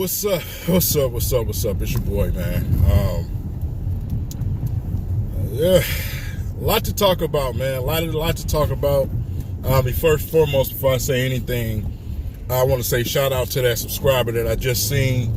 what's up? What's up? What's up? What's up? It's your boy, man. Yeah, a lot to talk about, man. A lot to talk about. First and foremost, before I say anything, I want to say shout out to that subscriber that I just seen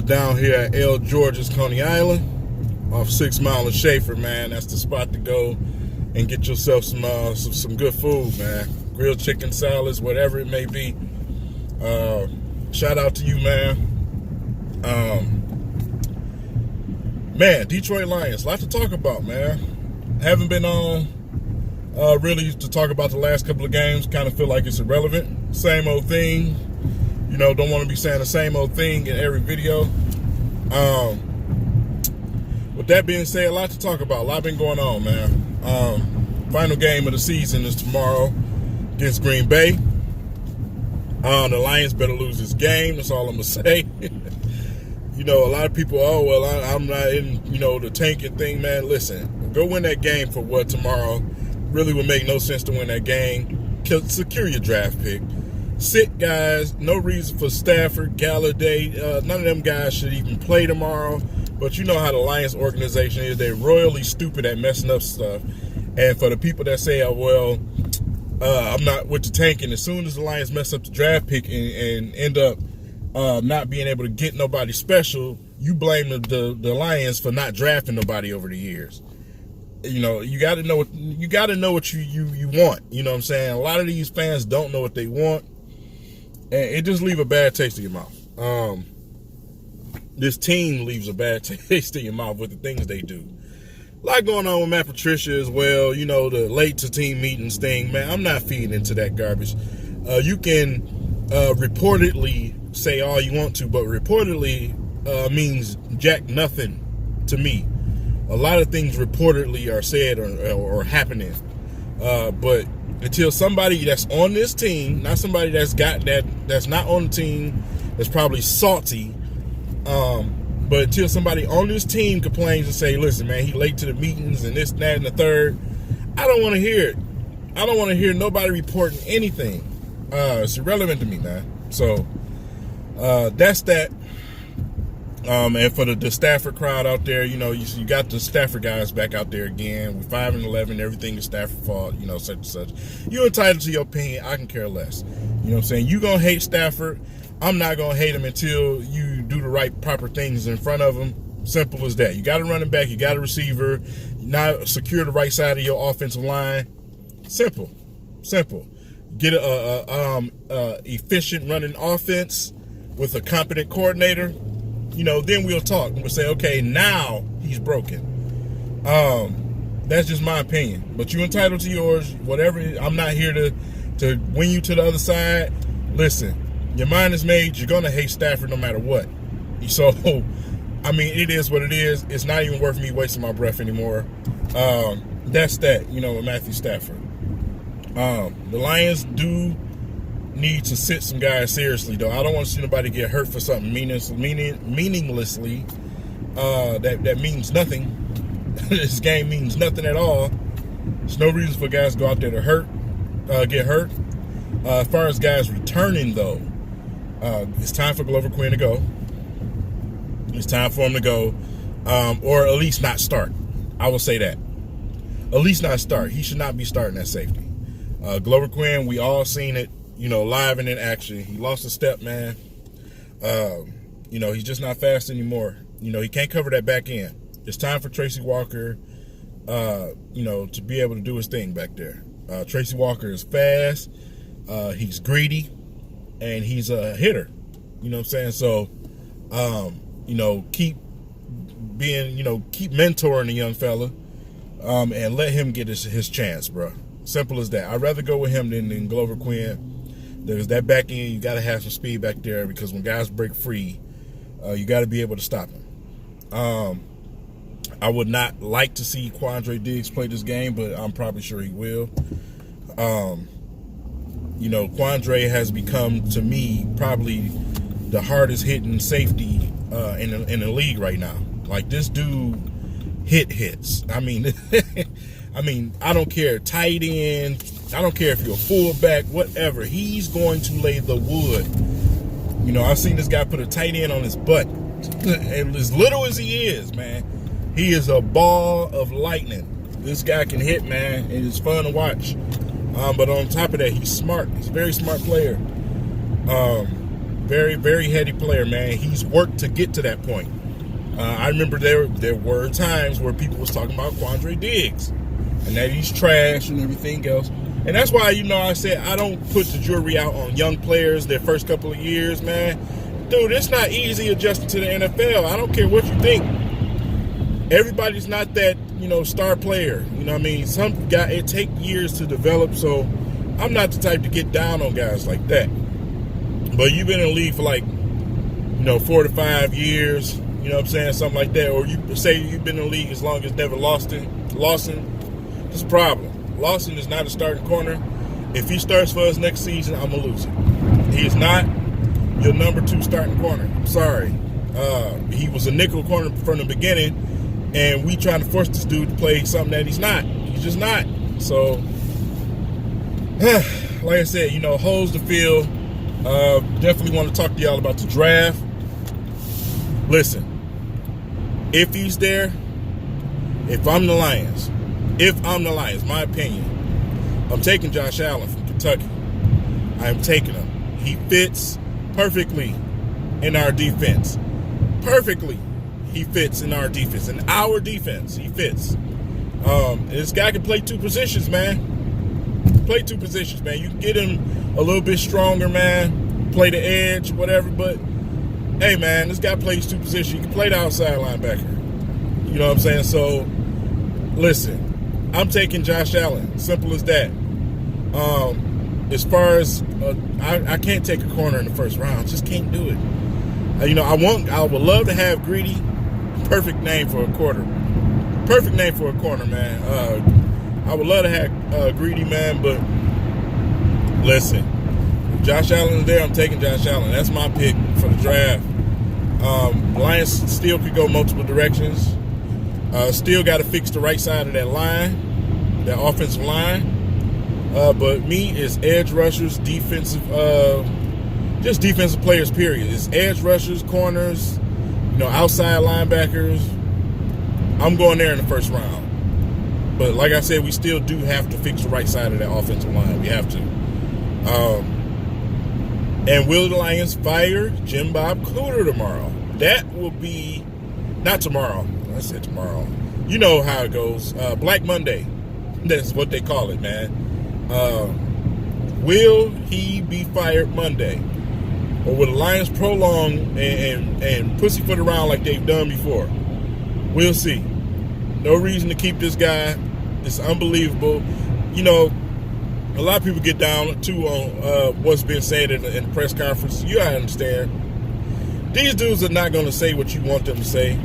down here at L. George's, Coney Island, off 6 Mile and Schaefer, man. That's the spot to go and get yourself some good food, man. Grilled chicken salads, whatever it may be. Shout out to you, man. Man, Detroit Lions, a lot to talk about, man. Haven't been on really to talk about the last couple of games. Kind of feel like it's irrelevant. Same old thing. You know, don't want to be saying the same old thing in every video. With that being said, a lot to talk about. A lot been going on, man. Final game of the season is tomorrow against Green Bay. The Lions better lose this game. That's all I'm going to say. You know, a lot of people, I'm not in, the tanking thing, man. Listen, go win that game for what tomorrow. Really would make no sense to win that game. Secure your draft pick. Sit guys. No reason for Stafford, Galladay. None of them guys should even play tomorrow. But you know how the Lions organization is. They're royally stupid at messing up stuff. And for the people that say, I'm not with the tanking, as soon as the Lions mess up the draft pick and end up not being able to get nobody special, you blame the Lions for not drafting nobody over the years. You know, you got to know what you want. You know what I'm saying? A lot of these fans don't know what they want, and it just leaves a bad taste in your mouth. This team leaves a bad taste in your mouth with the things they do. A lot going on with Matt Patricia as well. You know, the late to team meetings thing, man. I'm not feeding into that garbage. You can reportedly say all you want to, but reportedly means jack nothing to me. A lot of things reportedly are said or happening. But until somebody that's on this team, not somebody that's not on the team, that's probably salty, but until somebody on this team complains and say, listen, man, he late to the meetings and this, that, and the third, I don't want to hear it. I don't want to hear nobody reporting anything. It's irrelevant to me, man. So that's that. And for the Stafford crowd out there, you got the Stafford guys back out there again. We're 5-11. Everything is Stafford fault, such and such. You're entitled to your opinion. I can care less. You know what I'm saying? You going to hate Stafford. I'm not going to hate him until you do the right, proper things in front of him. Simple as that. You got a running back. You got a receiver. Now secure the right side of your offensive line. Simple. Get a efficient running offense with a competent coordinator. Then we'll talk. We'll say, okay, now he's broken. That's just my opinion. But you're entitled to yours. Whatever. I'm not here to win you to the other side. Listen, your mind is made. You're going to hate Stafford no matter what. So, I mean, it is what it is. It's not even worth me wasting my breath anymore. That's that, with Matthew Stafford. The Lions do need to sit some guys seriously, though. I don't want to see nobody get hurt for something meaninglessly. That means nothing. This game means nothing at all. There's no reason for guys to go out there to get hurt. As far as guys returning, though, it's time for Glover Quinn to go. It's time for him to go, or at least not start. I will say that. At least not start. He should not be starting at safety. Glover Quinn, we all seen it, live and in action. He lost a step, man. He's just not fast anymore. He can't cover that back end. It's time for Tracy Walker, to be able to do his thing back there. Tracy Walker is fast. He's greedy, and he's a hitter. You know what I'm saying? So, keep mentoring the young fella, and let him get his chance, bro. Simple as that. I'd rather go with him than Glover Quinn. There's that back end. You got to have some speed back there, because when guys break free, you got to be able to stop him. I would not like to see Quandre Diggs play this game, but I'm probably sure he will. Quandre has become, to me, probably the hardest hitting safety in the league right now. Like, this dude hits. I mean, I don't care, tight end, I don't care if you're a fullback, whatever. He's going to lay the wood. You know, I've seen this guy put a tight end on his butt. And as little as he is, man, he is a ball of lightning. This guy can hit, man. It is fun to watch. But on top of that, he's smart. He's a very smart player. Very, very heady player, man. He's worked to get to that point. I remember there were times where people was talking about Quandre Diggs and that he's trash and everything else. And that's why, you know, I said I don't put the jury out on young players their first couple of years, man. Dude, it's not easy adjusting to the NFL. I don't care what you think. Everybody's not that, you know, star player. You know what I mean? Some guy, it take years to develop, so I'm not the type to get down on guys like that. But you've been in the league for like, you know, 4 to 5 years, you know what I'm saying, something like that. Or you say you've been in the league as long as Nevin Lawson, it's a problem. Lawson is not a starting corner. If he starts for us next season, I'm going to lose it. He is not your number 2 starting corner. I'm sorry. He was a nickel corner from the beginning, and we trying to force this dude to play something that he's not. He's just not. So, like I said, you know, holes to fill. Definitely want to talk to y'all about the draft. Listen, if he's there, if I'm the Lions, my opinion, I'm taking Josh Allen from Kentucky. I'm taking him. He fits perfectly in our defense. Perfectly, he fits in our defense. In our defense, he fits. This guy can play 2 positions, man. Play 2 positions, man. You can get him a little bit stronger, man. Play the edge, whatever. But, hey, man, this guy plays 2 positions. You can play the outside linebacker. You know what I'm saying? So, listen. I'm taking Josh Allen. Simple as that. As far as I can't take a corner in the first round. Just can't do it. You know, I would love to have Greedy. Perfect name for a corner. Perfect name for a corner, man. I would love to have Greedy, man. But listen, if Josh Allen is there, I'm taking Josh Allen. That's my pick for the draft. Lions still could go multiple directions. Still got to fix the right side of that line, that offensive line. But me, it's edge rushers, defensive, just defensive players, period. It's edge rushers, corners, you know, outside linebackers. I'm going there in the first round. But like I said, we still do have to fix the right side of that offensive line. We have to. And will the Lions fire Jim Bob Cooter tomorrow? That will be, not tomorrow. I said tomorrow. You know how it goes. Black Monday. That's what they call it, man. Will he be fired Monday? Or will the Lions prolong and pussyfoot around like they've done before? We'll see. No reason to keep this guy. It's unbelievable. You know, a lot of people get down, too, on what's been said in the press conference. You gotta understand. These dudes are not going to say what you want them to say.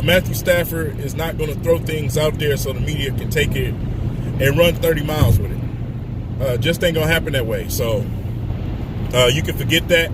Matthew Stafford is not going to throw things out there so the media can take it and run 30 miles with it. Just ain't going to happen that way. So you can forget that.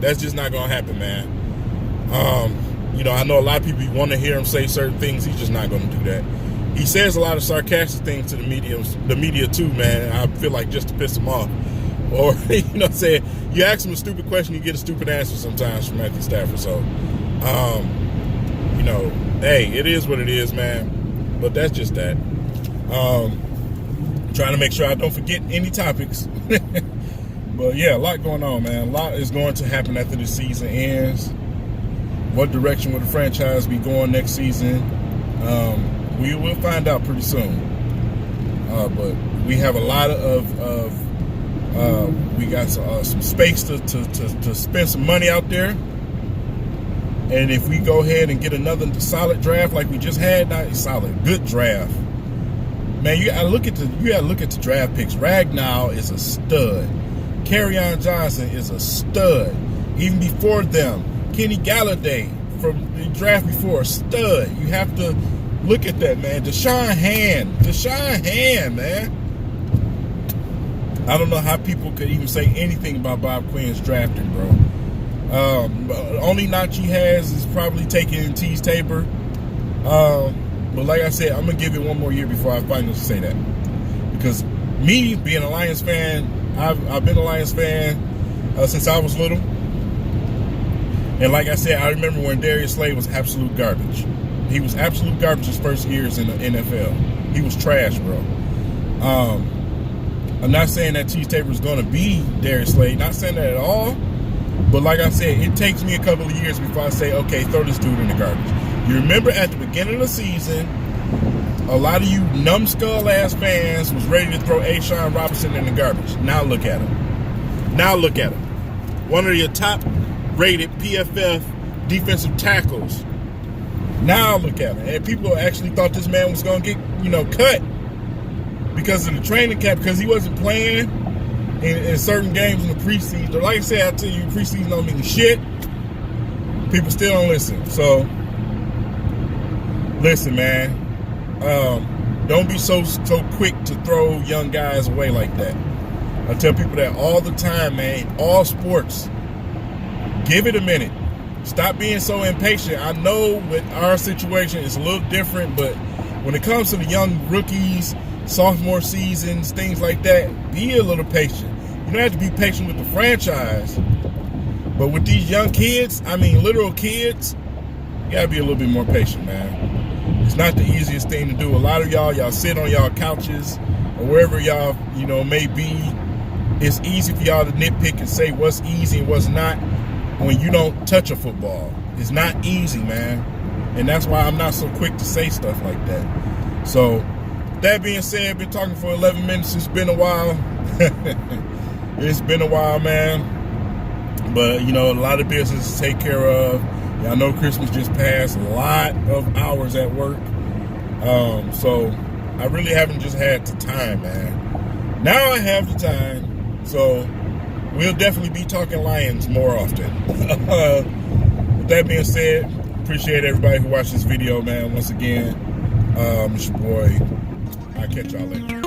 That's just not going to happen, man. You know, I know a lot of people want to hear him say certain things. He's just not going to do that. He says a lot of sarcastic things to the media too, man. I feel like just to piss him off. Or, you know what I'm saying? You ask him a stupid question, you get a stupid answer sometimes from Matthew Stafford. So, you know, hey, it is what it is, man. But that's just that. Trying to make sure I don't forget any topics. But, yeah, a lot going on, man. A lot is going to happen after the season ends. What direction will the franchise be going next season? We will find out pretty soon. But we have a lot we got some space to spend some money out there. And if we go ahead and get another solid draft like we just had, not solid, good draft, man, you gotta look at the draft picks. Ragnow is a stud. Kerryon Johnson is a stud. Even before them, Kenny Galladay from the draft before, stud. You have to look at that, man. Deshaun Hand, man. I don't know how people could even say anything about Bob Quinn's drafting, bro. Only knock he has is probably taking Teez Tabor. But like I said, I'm going to give it one more year before I finally say that. Because me, being a Lions fan, I've been a Lions fan since I was little. And like I said, I remember when Darius Slay was absolute garbage. He was absolute garbage his first years in the NFL. He was trash, bro. I'm not saying that Cheese Taper is going to be Darius Slay. Not saying that at all. But like I said, it takes me a couple of years before I say, okay, throw this dude in the garbage. You remember at the beginning of the season, a lot of you numbskull-ass fans was ready to throw A'Shawn Robinson in the garbage. Now look at him. Now look at him. One of your top-rated PFF defensive tackles. Now look at him. And people actually thought this man was going to get, cut because of the training camp, because he wasn't playing in certain games in the preseason. But like I said, I tell you, preseason don't mean shit. People still don't listen. So, listen, man. Don't be so quick to throw young guys away like that. I tell people that all the time, man. All sports. Give it a minute. Stop being so impatient. I know with our situation it's a little different, but when it comes to the young rookies, sophomore seasons, things like that, be a little patient. You don't have to be patient with the franchise, but with these young kids, I mean literal kids, you gotta be a little bit more patient, man. It's not the easiest thing to do. A lot of y'all sit on y'all couches or wherever y'all, may be. It's easy for y'all to nitpick and say what's easy and what's not when you don't touch a football. It's not easy, man. And that's why I'm not so quick to say stuff like that. So, that being said, I've been talking for 11 minutes. It's been a while. It's been a while, man. But, a lot of business to take care of. Y'all know Christmas just passed. A lot of hours at work. So, I really haven't just had the time, man. Now I have the time. So, we'll definitely be talking Lions more often. With that being said, appreciate everybody who watched this video, man. Once again, it's your boy. I'll catch y'all later.